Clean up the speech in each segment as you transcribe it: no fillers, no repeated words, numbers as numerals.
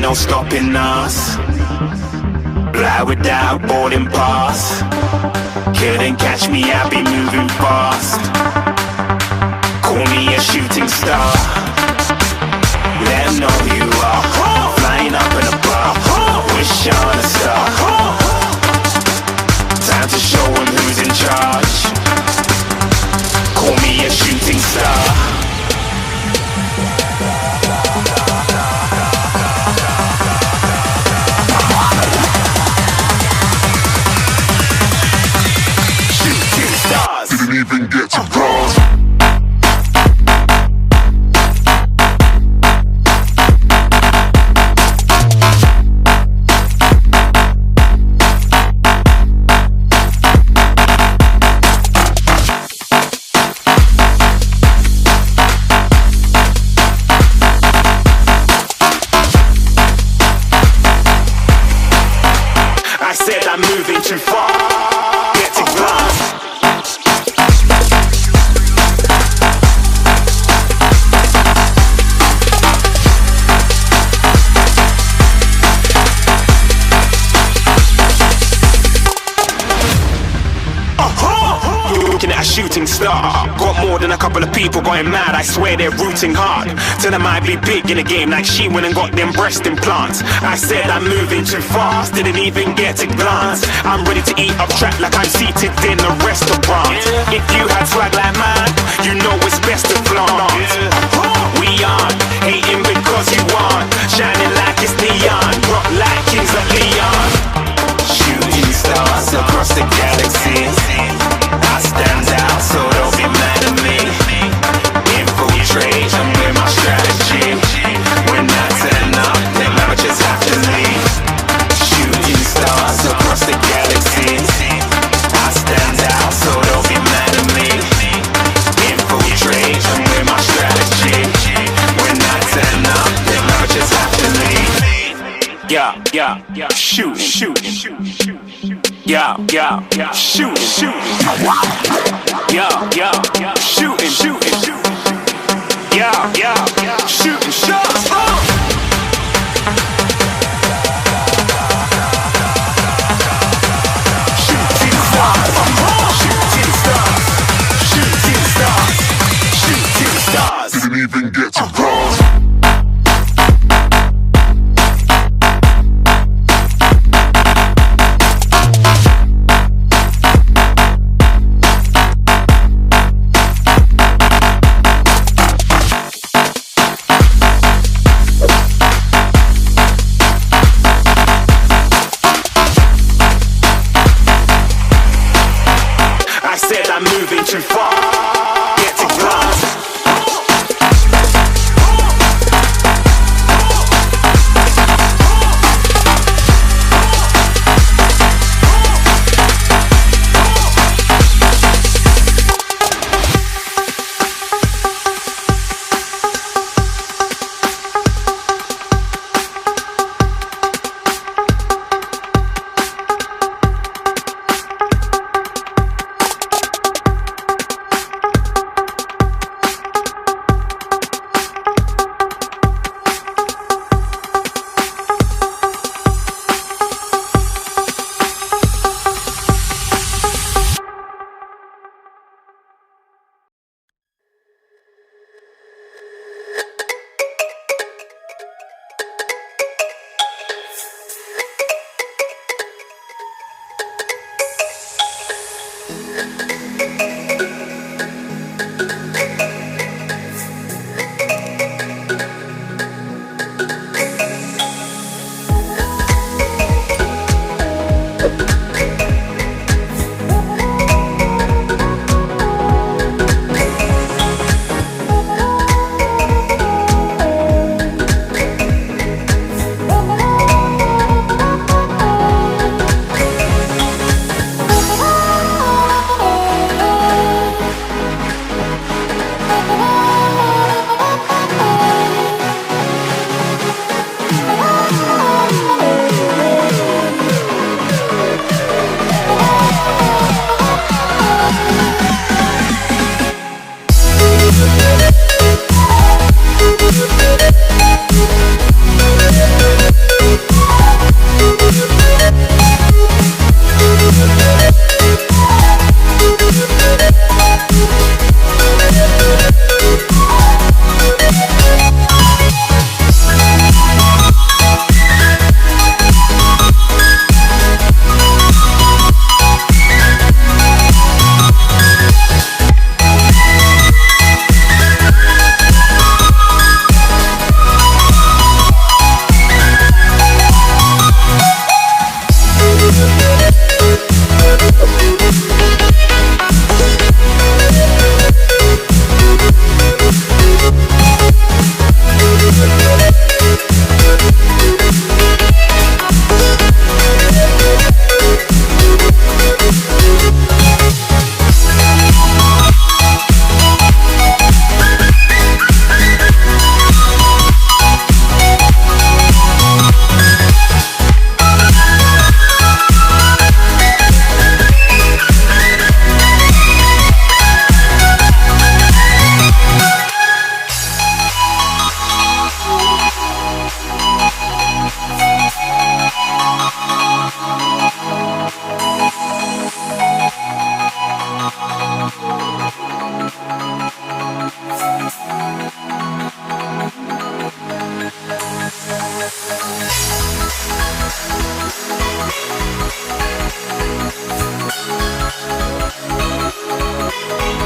no stopping us. Fly without boarding pass. Couldn't catch me, I be moving fast. Call me a shooting star. Let them know who you are. Flying up in a bar. Wish on a star. Time to show them who's in charge. Call me a shooting star. Shooting stars. Didn't even get to cross. I said I'm moving too far. Get to glass. Looking at a shooting star. Got more than a couple of people going mad. I swear they're rooting hard. Tell them I be big in the game like she went and got them breast implants. I said I'm moving too fast. Didn't even get to glance. I'm ready to eat up track like I'm seated in a restaurant. If you had swag like mine, you know it's best to flaunt. We aren't hating because you aren't. Shining like it's neon. Rock like kings of Leon. Shooting stars across the galaxy. I stand out, so don't be mad at me. Infiltrate, I'm with my strategy. When I turn up, them amateurs have to leave. Shooting stars across the galaxy. I stand out, so don't be mad at me. Infiltrate, I'm with my strategy. When I turn up, them amateurs have to leave. Yeah, shoot, yeah, shoot, yeah, shooting, yeah, shooting shots. Shooting stars, shooting stars, shooting stars, shooting stars. Didn't even get to cross. I said I'm moving too far. Get to glass.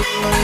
Bye.